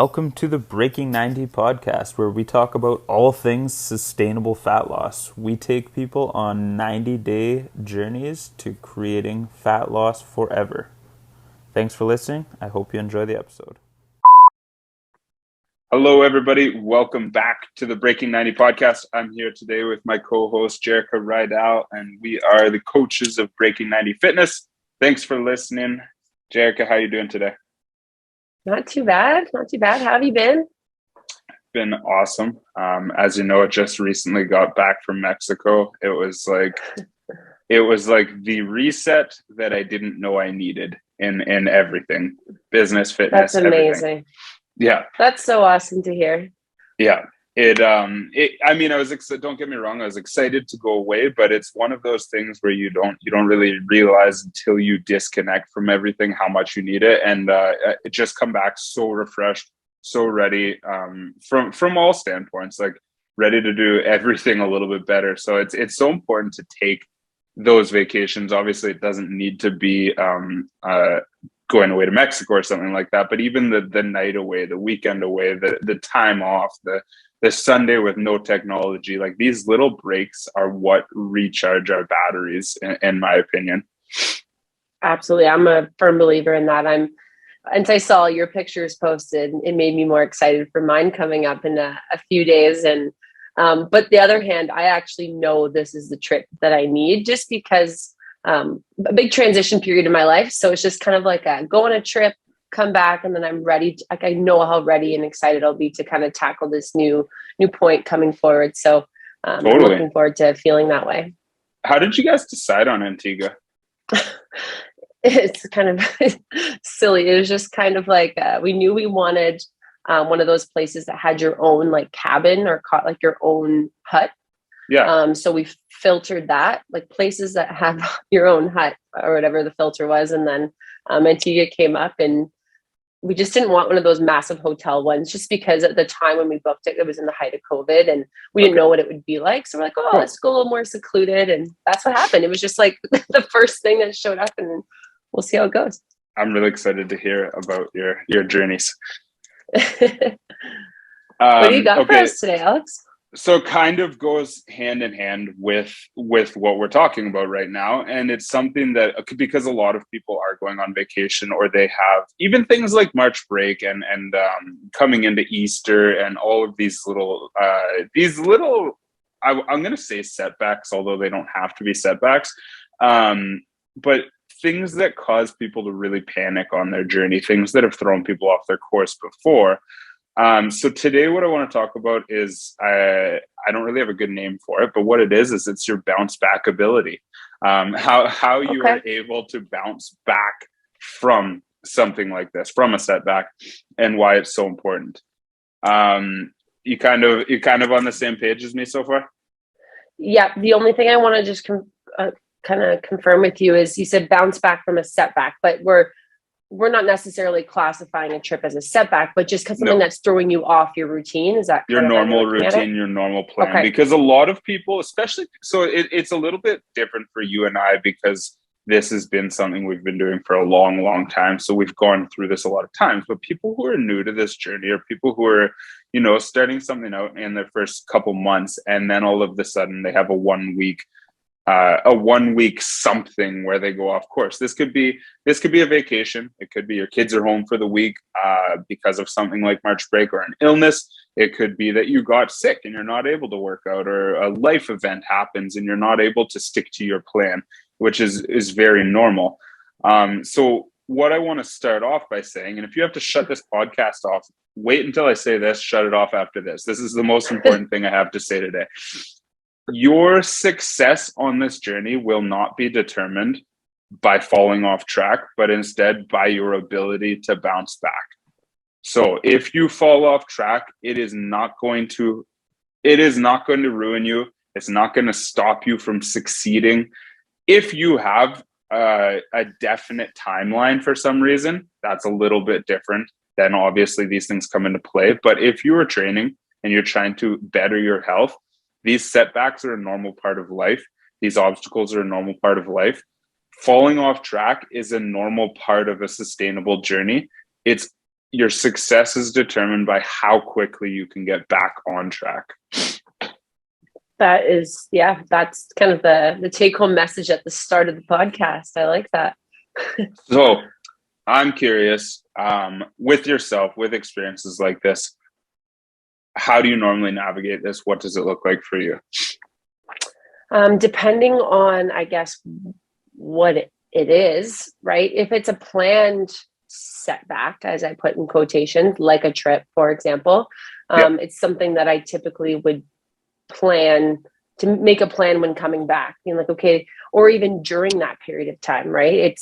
Welcome to the Breaking 90 podcast, where we talk about all things sustainable fat loss. We take people on 90-day journeys to creating fat loss forever. Thanks for listening. I hope you enjoy the episode. Hello, everybody. Welcome back to the Breaking 90 podcast. I'm here today with my co-host, Jerrika and Alex, and we are the coaches of Breaking 90 Fitness. Thanks for listening. Jerrika, how are you doing today? Not too bad. How have you been? Been awesome. As you know, I just recently got back from Mexico. It was like the reset that I didn't know I needed in everything, business, fitness. That's amazing. Everything. Yeah. That's so awesome to hear. Yeah. I was excited. Don't get me wrong. I was excited to go away, but it's one of those things where you don't really realize until you disconnect from everything how much you need it, and it just come back so refreshed, so ready from all standpoints, like ready to do everything a little bit better. So it's so important to take those vacations. Obviously, it doesn't need to be going away to Mexico or something like that, but even the night away, the weekend away, the time off, the Sunday with no technology, like these little breaks are what recharge our batteries, in my opinion. Absolutely. I'm a firm believer in that. Once I saw your pictures posted, it made me more excited for mine coming up in a few days. And but the other hand, I actually know this is the trip that I need, just because a big transition period in my life. So it's just kind of like go on a trip, come back, and then I'm ready. I know how ready and excited I'll be to kind of tackle this new point coming forward. So totally. I'm looking forward to feeling that way. How did you guys decide on Antigua? It's kind of silly. It was just kind of like we knew we wanted one of those places that had your own like cabin or like your own hut. Yeah. So we filtered that, like places that have your own hut or whatever the filter was. And then Antigua came up, and we just didn't want one of those massive hotel ones, just because at the time when we booked it, it was in the height of COVID and we didn't know what it would be like. So we're like, oh, let's go a little more secluded. And that's what happened. It was just like the first thing that showed up, and we'll see how it goes. I'm really excited to hear about your journeys. What do you got for us today, Alex? So it kind of goes hand in hand with what we're talking about right now. And it's something that, because a lot of people are going on vacation, or they have even things like March break and coming into Easter and all of these little, I'm going to say setbacks, although they don't have to be setbacks. But things that cause people to really panic on their journey, things that have thrown people off their course before. So today what I want to talk about is, I don't really have a good name for it, but what it is it's your bounce back ability. How you are able to bounce back from something like this, from a setback, and why it's so important. You kind of on the same page as me so far? Yeah. The only thing I want to just kind of confirm with you is, you said bounce back from a setback, but we're not necessarily classifying a trip as a setback, but just because something that's throwing you off your routine. Is that your normal routine, your normal plan? Okay. Because a lot of people, especially, so it's a little bit different for you and I, because this has been something we've been doing for a long, long time. So we've gone through this a lot of times, but people who are new to this journey, or people who are, starting something out in their first couple months, and then all of a sudden they have a 1 week something where they go off course. This could be a vacation. It could be your kids are home for the week because of something like March break or an illness. It could be that you got sick and you're not able to work out, or a life event happens and you're not able to stick to your plan, which is very normal. So what I want to start off by saying, and if you have to shut this podcast off, wait until I say this, shut it off after this. This is the most important thing I have to say today. Your success on this journey will not be determined by falling off track, but instead by your ability to bounce back. So if you fall off track, it is not going to ruin you. It's not going to stop you from succeeding. If you have a definite timeline for some reason, that's a little bit different. Then obviously these things come into play. But if you are training and you're trying to better your health, these setbacks are a normal part of life. These obstacles are a normal part of life. Falling off track is a normal part of a sustainable journey. It's your success is determined by how quickly you can get back on track. That is, yeah, that's kind of the take home message at the start of the podcast. I like that. So I'm curious, with yourself, with experiences like this, how do you normally navigate this? What does it look like for you? Depending on, I guess, what it is, right? If it's a planned setback, as I put in quotations, like a trip, for example, it's something that I typically would plan to make a plan when coming back, being like, okay, or even during that period of time, right?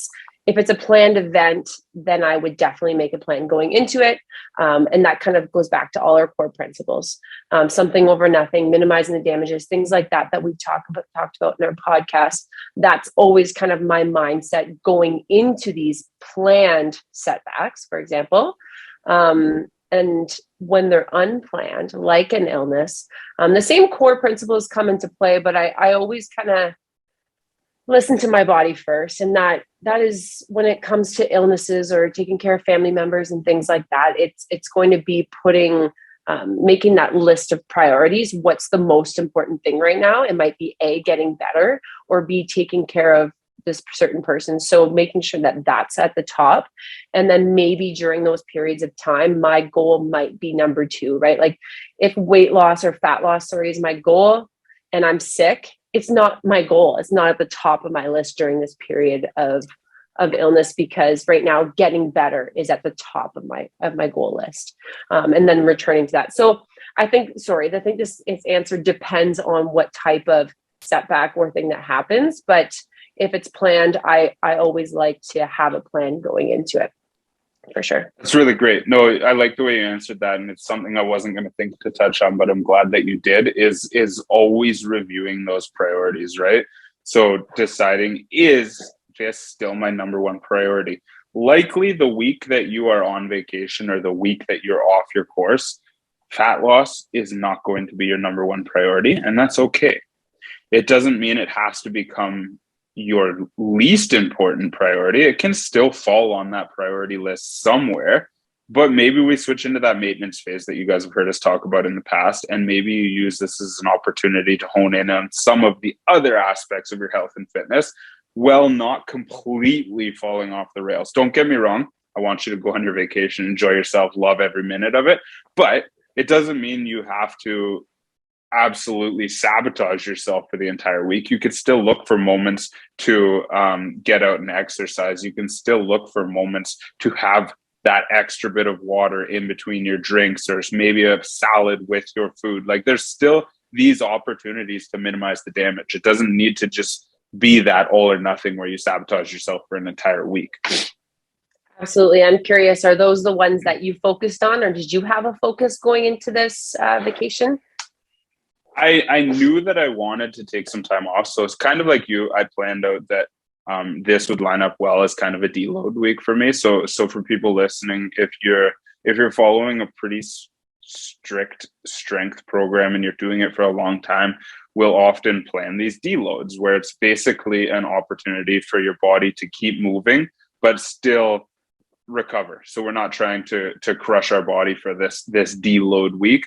If it's a planned event, then I would definitely make a plan going into it. And that kind of goes back to all our core principles. Something over nothing, minimizing the damages, things like that we've talked about in our podcast. That's always kind of my mindset going into these planned setbacks, for example. And when they're unplanned, like an illness, the same core principles come into play, but I always kind of listen to my body first. And that is when it comes to illnesses or taking care of family members and things like that, it's going to be making that list of priorities. What's the most important thing right now? It might be A, getting better, or B, taking care of this certain person. So making sure that that's at the top. And then maybe during those periods of time, my goal might be number 2, right? Like if weight loss or fat loss, is my goal and I'm sick, it's not my goal. It's not at the top of my list during this period of illness, because right now getting better is at the top of my goal list. And then returning to that. So I think this answer depends on what type of setback or thing that happens. But if it's planned, I always like to have a plan going into it, for sure. That's really great. No, I like the way you answered that. And it's something I wasn't going to think to touch on, but I'm glad that you did, is always reviewing those priorities, right? So deciding, is this still my number one priority? Likely the week that you are on vacation or the week that you're off your course, fat loss is not going to be your number one priority. And that's okay. It doesn't mean it has to become your least important priority. It can still fall on that priority list somewhere, but maybe we switch into that maintenance phase that you guys have heard us talk about in the past. And maybe you use this as an opportunity to hone in on some of the other aspects of your health and fitness, while not completely falling off the rails. Don't get me wrong. I want you to go on your vacation, enjoy yourself, love every minute of it. But it doesn't mean you have to absolutely sabotage yourself for the entire week. You could still look for moments to get out and exercise. You can still look for moments to have that extra bit of water in between your drinks, or maybe a salad with your food. Like there's still these opportunities to minimize the damage. It doesn't need to just be that all or nothing where you sabotage yourself for an entire week. Absolutely. I'm curious, are those the ones that you focused on, or did you have a focus going into this vacation? I knew that I wanted to take some time off. So it's kind of like you, I planned out that this would line up well as kind of a deload week for me. So for people listening, if you're following a pretty strict strength program and you're doing it for a long time, we'll often plan these deloads where it's basically an opportunity for your body to keep moving, but still recover. So we're not trying to crush our body for this deload week.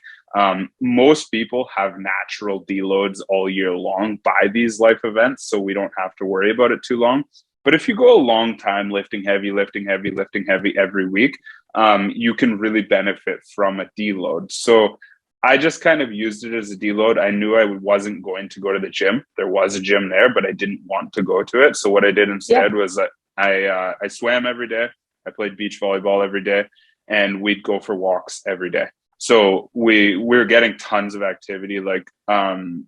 Most people have natural deloads all year long by these life events, so we don't have to worry about it too long. But if you go a long time lifting heavy every week, you can really benefit from a deload. So I just kind of used it as a deload. I knew I wasn't going to go to the gym. There was a gym there, but I didn't want to go to it. So what I did instead was that I swam every day. I played beach volleyball every day, and we'd go for walks every day. So we're getting tons of activity. Like I'll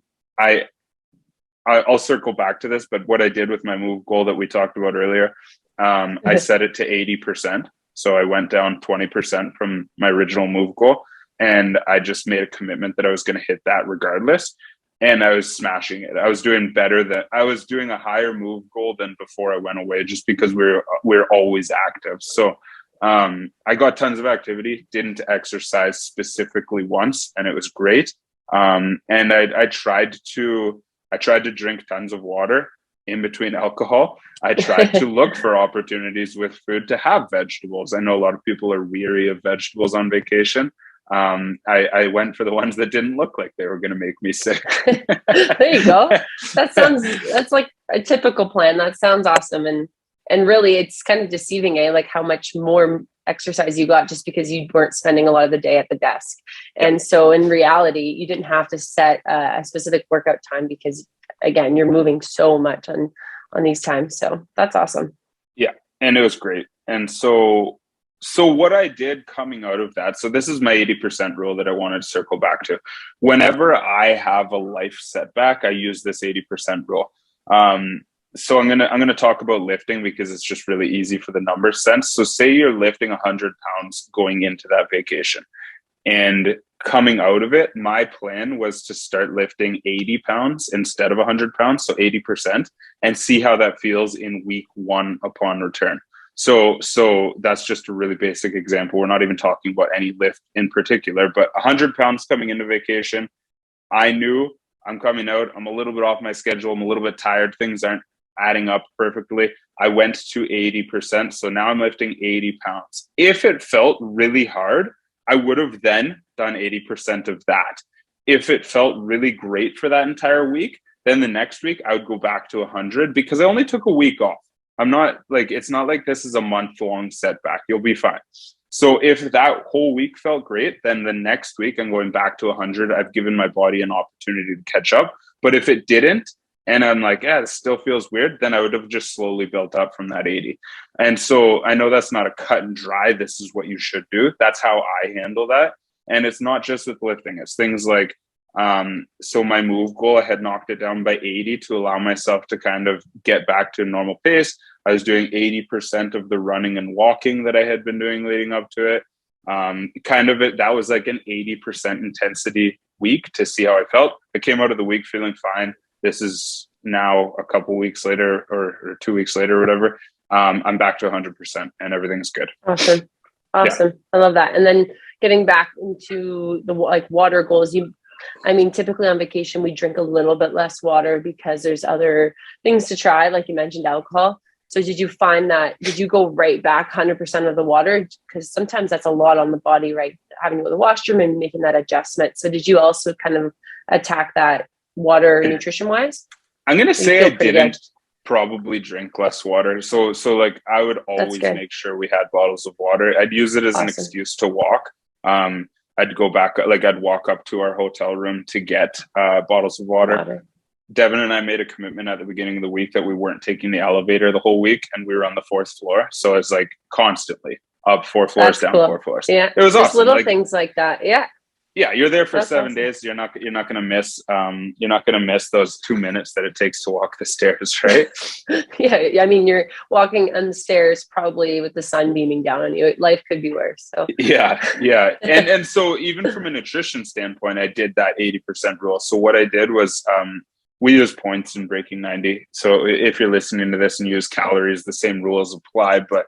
circle back to this, but what I did with my move goal that we talked about earlier, I set it to 80%. So I went down 20% from my original move goal, and I just made a commitment that I was going to hit that regardless. And I was smashing it. I was doing better I was doing a higher move goal than before I went away, just because we're always active. So I got tons of activity, didn't exercise specifically once, and it was great. And I tried to drink tons of water. in between alcohol, I tried to look for opportunities with food to have vegetables. I know a lot of people are weary of vegetables on vacation. I went for the ones that didn't look like they were going to make me sick. There you go. That's like a typical plan. That sounds awesome. And really it's kind of deceiving, like how much more exercise you got just because you weren't spending a lot of the day at the desk. And so in reality, you didn't have to set a specific workout time because again, you're moving so much on these times. So that's awesome. Yeah. And it was great. And so what I did coming out of that, so this is my 80% rule that I wanted to circle back to. Whenever I have a life setback, I use this 80% rule. So I'm gonna talk about lifting because it's just really easy for the numbers sense. So say you're lifting 100 pounds going into that vacation, and coming out of it, my plan was to start lifting 80 pounds instead of 100 pounds, so 80%, and see how that feels in week 1 upon return. So that's just a really basic example. We're not even talking about any lift in particular, but 100 pounds coming into vacation. I knew I'm coming out. I'm a little bit off my schedule. I'm a little bit tired. Things aren't adding up perfectly. I went to 80%. So now I'm lifting 80 pounds. If it felt really hard, I would have then done 80% of that. If it felt really great for that entire week, then the next week I would go back to 100 because I only took a week off. It's not like this is a month-long setback. You'll be fine. So if that whole week felt great, then the next week I'm going back to 100. I've given my body an opportunity to catch up. But if it didn't, and I'm like, yeah, this still feels weird, then I would have just slowly built up from that 80. And so I know that's not a cut and dry, this is what you should do. That's how I handle that. And it's not just with lifting. It's things like, so my move goal, I had knocked it down by 80 to allow myself to kind of get back to a normal pace. I was doing 80% of the running and walking that I had been doing leading up to it. That was like an 80% intensity week to see how I felt. I came out of the week feeling fine. This is now a couple weeks later or 2 weeks later or whatever. I'm back to 100% and everything's good. Awesome. Yeah. I love that. And then getting back into the water goals, typically on vacation, we drink a little bit less water because there's other things to try. Like you mentioned, alcohol. So did you go right back 100% of the water? Because sometimes that's a lot on the body, right? Having to go to the washroom and making that adjustment. So did you also kind of attack that water nutrition wise? I'm going to say I didn't probably drink less water. So like I would always make sure we had bottles of water. I'd use it as an excuse to walk. I'd go back, I'd walk up to our hotel room to get bottles of water. Devin and I made a commitment at the beginning of the week that we weren't taking the elevator the whole week, and we were on the 4th floor. So it's like constantly up 4 floors, down 4 floors. Yeah, it was just awesome. Little things like that. Yeah. Yeah, you're there for 7 days. You're not going to miss those 2 minutes that it takes to walk the stairs, right? Yeah, you're walking on the stairs probably with the sun beaming down on you. Life could be worse. So yeah, and so even from a nutrition standpoint, I did that 80% rule. So what I did was we use points in Breaking 90. So if you're listening to this and you use calories, the same rules apply. But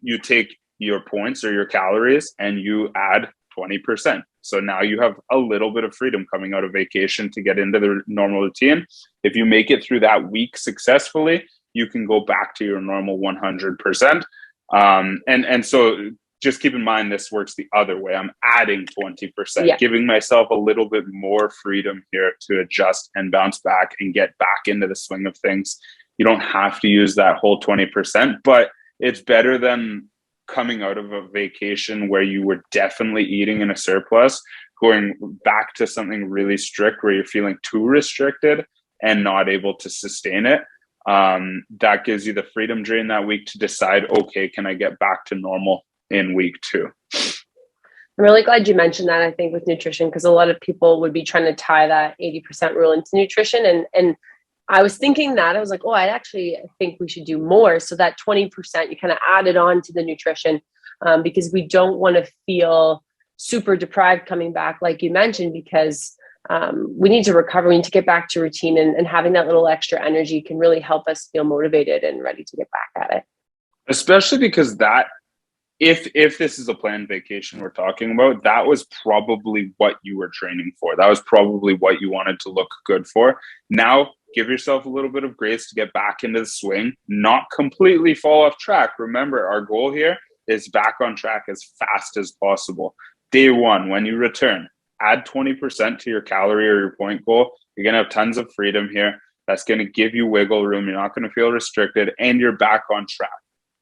you take your points or your calories and you add 20%. So now you have a little bit of freedom coming out of vacation to get into the normal routine. If you make it through that week successfully, you can go back to your normal 100%. And so just keep in mind, this works the other way. I'm adding 20%, giving myself a little bit more freedom here to adjust and bounce back and get back into the swing of things. You don't have to use that whole 20%, but it's better than coming out of a vacation where you were definitely eating in a surplus, going back to something really strict where you're feeling too restricted and not able to sustain it. That gives you the freedom during that week to decide, okay, can I get back to normal in week 2? I'm really glad you mentioned that, I think, with nutrition, because a lot of people would be trying to tie that 80% rule into nutrition. And I was thinking that I was like, I think we should do more. So that 20%, you kind of added on to the nutrition because we don't want to feel super deprived coming back, like you mentioned, because we need to recover. We need to get back to routine, and having that little extra energy can really help us feel motivated and ready to get back at it. Especially because if this is a planned vacation we're talking about, that was probably what you were training for. That was probably what you wanted to look good for. Now give yourself a little bit of grace to get back into the swing, not completely fall off track. Remember, our goal here is back on track as fast as possible. Day one, when you return, add 20% to your calorie or your point goal. You're going to have tons of freedom here. That's going to give you wiggle room. You're not going to feel restricted, and you're back on track.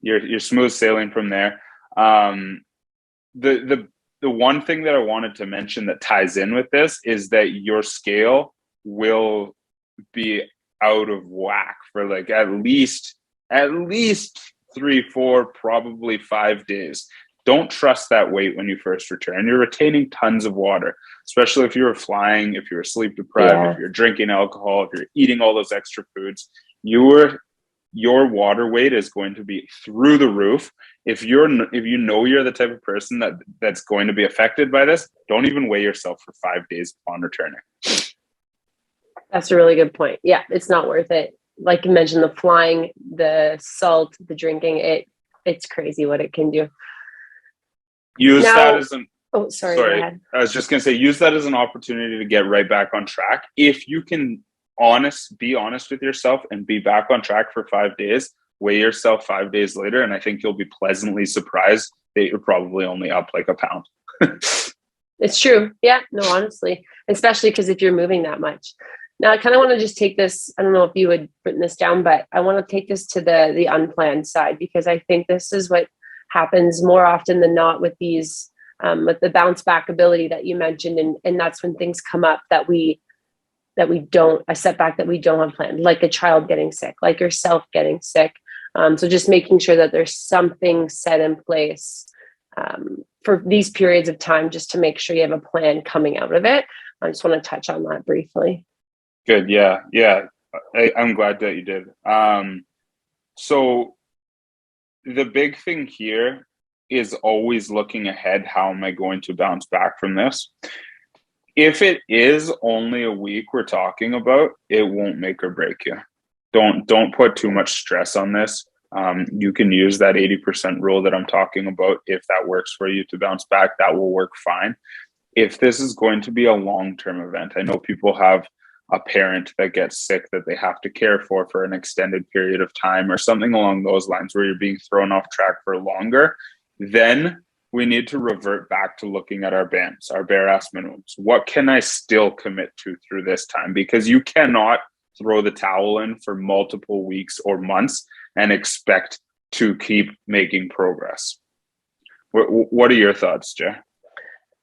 You're smooth sailing from there. The one thing that I wanted to mention that ties in with this is that your scale will be out of whack for like at least 3, 4, probably 5 days. Don't trust that weight when you first return. You're retaining tons of water, especially if you're flying, if you're sleep deprived, if you're drinking alcohol, if you're eating all those extra foods. Your water weight is going to be through the roof. If you know you're the type of person that's going to be affected by this, don't even weigh yourself for 5 days upon returning. That's a really good point. Yeah, it's not worth it. Like you mentioned, the flying, the salt, the drinking, it's crazy what it can do. Use that as an go ahead. I was just going to say, use that as an opportunity to get right back on track. If you can be honest with yourself and be back on track for 5 days, weigh yourself 5 days later, and I think you'll be pleasantly surprised that you're probably only up like a pound. It's true. Yeah, no, honestly, especially because if you're moving that much. Now, I kind of want to just take this, I don't know if you had written this down, but I want to take this to the unplanned side, because I think this is what happens more often than not with these, with the bounce back ability that you mentioned. And that's when things come up that we don't, a setback that we don't have planned, like a child getting sick, like yourself getting sick. So just making sure that there's something set in place for these periods of time, just to make sure you have a plan coming out of it. I just want to touch on that briefly. Good. Yeah. I'm glad that you did. So the big thing here is always looking ahead. How am I going to bounce back from this? If it is only a week we're talking about, it won't make or break you. Don't put too much stress on this. You can use that 80% rule that I'm talking about. If that works for you to bounce back, that will work fine. If this is going to be a long-term event, I know people have a parent that gets sick that they have to care for an extended period of time, or something along those lines where you're being thrown off track for longer, then we need to revert back to looking at our BAMs, our bare ass minimums. What can I still commit to through this time? Because you cannot throw the towel in for multiple weeks or months and expect to keep making progress. What are your thoughts, Jay?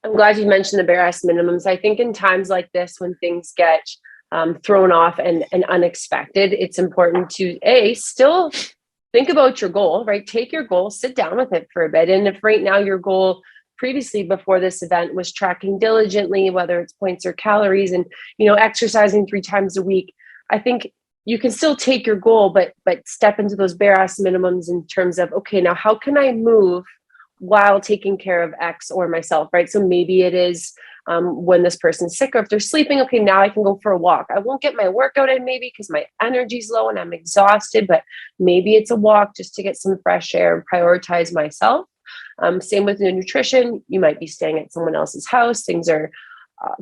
I'm glad you mentioned the bare ass minimums. I think in times like this, when things get thrown off and unexpected, it's important to still think about your goal, right? Take your goal, sit down with it for a bit. And if right now your goal previously before this event was tracking diligently, whether it's points or calories, and exercising 3 times a week, I think you can still take your goal, but step into those bare ass minimums in terms of, okay, now how can I move while taking care of X or myself, right? So maybe it is when this person's sick, or if they're sleeping, okay, now I can go for a walk. I won't get my workout in maybe because my energy's low and I'm exhausted, but maybe it's a walk just to get some fresh air and prioritize myself. Same with the nutrition. You might be staying at someone else's house. Things are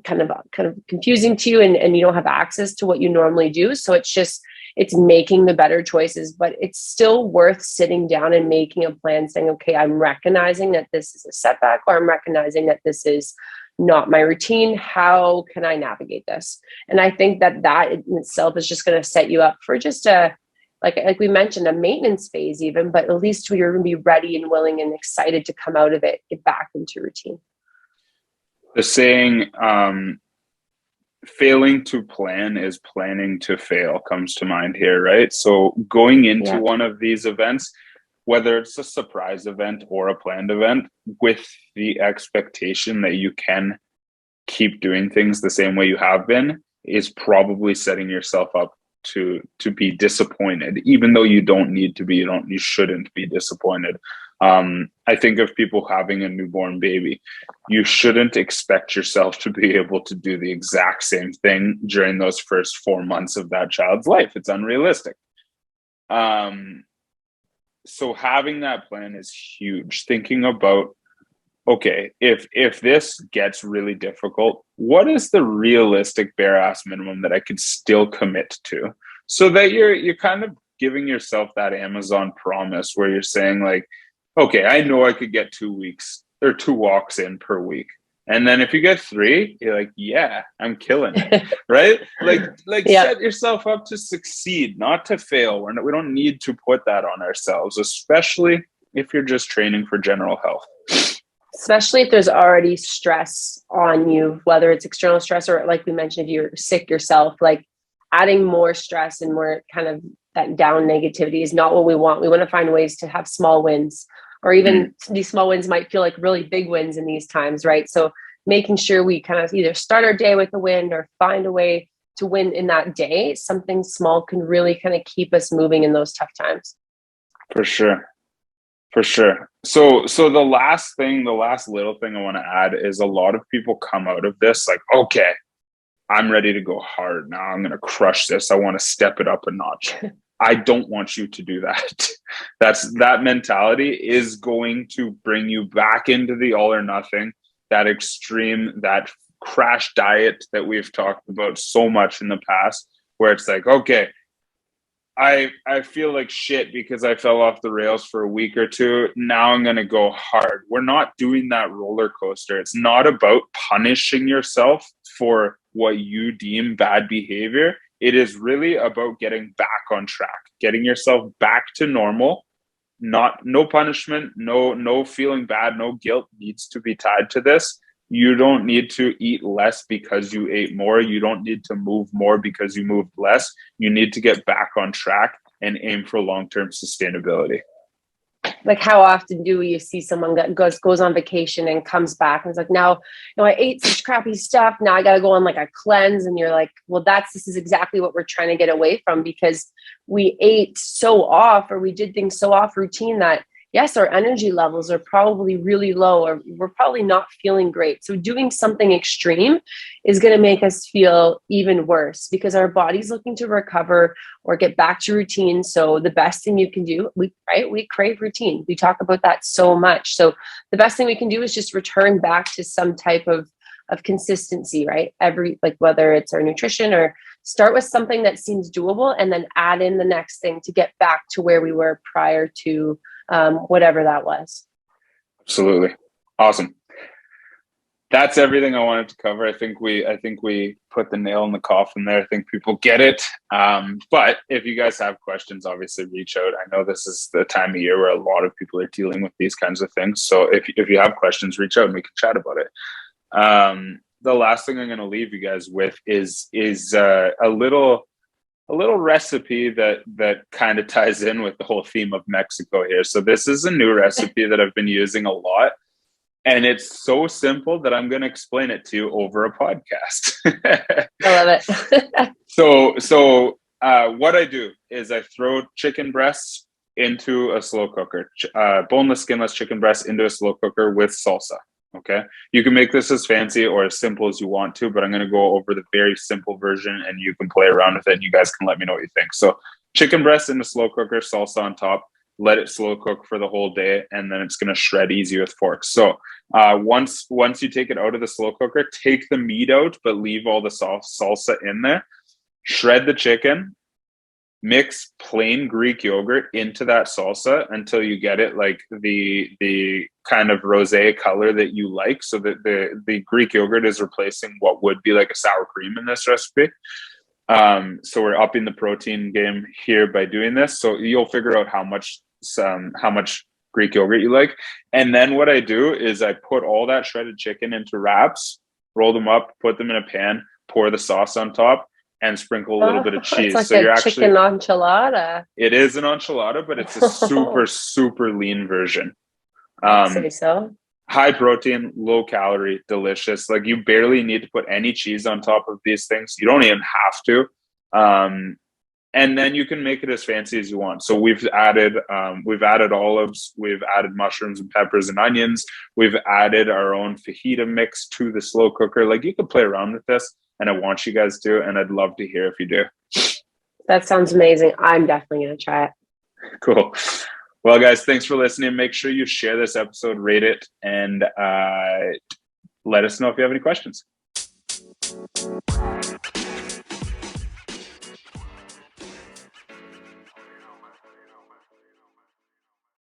kind of confusing to you, and you don't have access to what you normally do. So it's making the better choices, but it's still worth sitting down and making a plan, saying, okay, I'm recognizing that this is a setback, or I'm recognizing that this is not my routine. How can I navigate this? And I think that in itself is just going to set you up for just like we mentioned, a maintenance phase even, but at least you're going to be ready and willing and excited to come out of it, get back into routine. The saying, failing to plan is planning to fail, comes to mind here, right? So going into one of these events, whether it's a surprise event or a planned event, with the expectation that you can keep doing things the same way you have been, is probably setting yourself up to be disappointed, even though you don't need to be. You shouldn't be disappointed. I think of people having a newborn baby. You shouldn't expect yourself to be able to do the exact same thing during those first 4 months of that child's life. It's unrealistic. So having that plan is huge. Thinking about okay, if this gets really difficult, what is the realistic bare ass minimum that I could still commit to? So that you're kind of giving yourself that Amazon promise where you're saying like, okay, I know I could get 2 weeks or 2 walks in per week. And then if you get three, you're like, yeah, I'm killing it. Right? Like Yeah. set yourself up to succeed, not to fail. We don't need to put that on ourselves, especially if you're just training for general health. Especially if there's already stress on you, whether it's external stress or, like we mentioned, if you're sick yourself, like adding more stress and more kind of that down negativity is not what we want. We want to find ways to have small wins, or even these small wins might feel like really big wins in these times, right? So making sure we kind of either start our day with a win or find a way to win in that day, something small can really kind of keep us moving in those tough times. For sure. For sure. So the last little thing I want to add is a lot of people come out of this like, okay, I'm ready to go hard now. I'm going to crush this. I want to step it up a notch. I don't want you to do that. That mentality is going to bring you back into the all or nothing, that extreme, that crash diet that we've talked about so much in the past, where it's like, okay, I feel like shit because I fell off the rails for a week or two. Now I'm going to go hard. We're not doing that roller coaster. It's not about punishing yourself for what you deem bad behavior. It is really about getting back on track, getting yourself back to normal. No punishment, no feeling bad, no guilt needs to be tied to this. You don't need to eat less because you ate more. You don't need to move more because you moved less. You need to get back on track and aim for long-term sustainability. Like, how often do you see someone that goes on vacation and comes back and it's like, now, I ate such crappy stuff. Now I got to go on like a cleanse. And you're like, well, this is exactly what we're trying to get away from, because we ate so off, or we did things so off routine that, yes, our energy levels are probably really low, or we're probably not feeling great. So doing something extreme is going to make us feel even worse, because our body's looking to recover or get back to routine. So the best thing you can do, we crave routine. We talk about that so much. So the best thing we can do is just return back to some type of consistency, right? Whether it's our nutrition, or start with something that seems doable and then add in the next thing to get back to where we were prior to whatever that was. Absolutely. Awesome. That's everything I wanted to cover. I think we put the nail in the coffin there. I think people get it. But if you guys have questions, obviously reach out. I know this is the time of year where a lot of people are dealing with these kinds of things. So if you have questions, reach out and we can chat about it. The last thing I'm going to leave you guys with is a little recipe that kind of ties in with the whole theme of Mexico here. So this is a new recipe that I've been using a lot, and it's so simple that I'm going to explain it to you over a podcast. I love it. So what I do is I throw chicken breasts into a slow cooker, boneless, skinless chicken breasts into a slow cooker with salsa. Okay. You can make this as fancy or as simple as you want to, but I'm going to go over the very simple version and you can play around with it and you guys can let me know what you think. So chicken breast in a slow cooker, salsa on top, let it slow cook for the whole day, and then it's going to shred easy with forks. So once you take it out of the slow cooker, take the meat out, but leave all the salsa in there, shred the chicken, mix plain Greek yogurt into that salsa until you get it like the kind of rosé color that you like, so that the Greek yogurt is replacing what would be like a sour cream in this recipe. So we're upping the protein game here by doing this. So you'll figure out how much Greek yogurt you like. And then what I do is I put all that shredded chicken into wraps, roll them up, put them in a pan, pour the sauce on top, and sprinkle a little bit of cheese. It's like so you're actually chicken enchilada. It is an enchilada, but it's a super, super lean version. Say so. High protein, low calorie, delicious. Like you barely need to put any cheese on top of these things. You don't even have to. And then you can make it as fancy as you want. So we've added olives, we've added mushrooms and peppers and onions. We've added our own fajita mix to the slow cooker. Like you can play around with this, and I want you guys to, and I'd love to hear if you do. That sounds amazing. I'm definitely going to try it. Cool. Well, guys, thanks for listening. Make sure you share this episode, rate it, and let us know if you have any questions.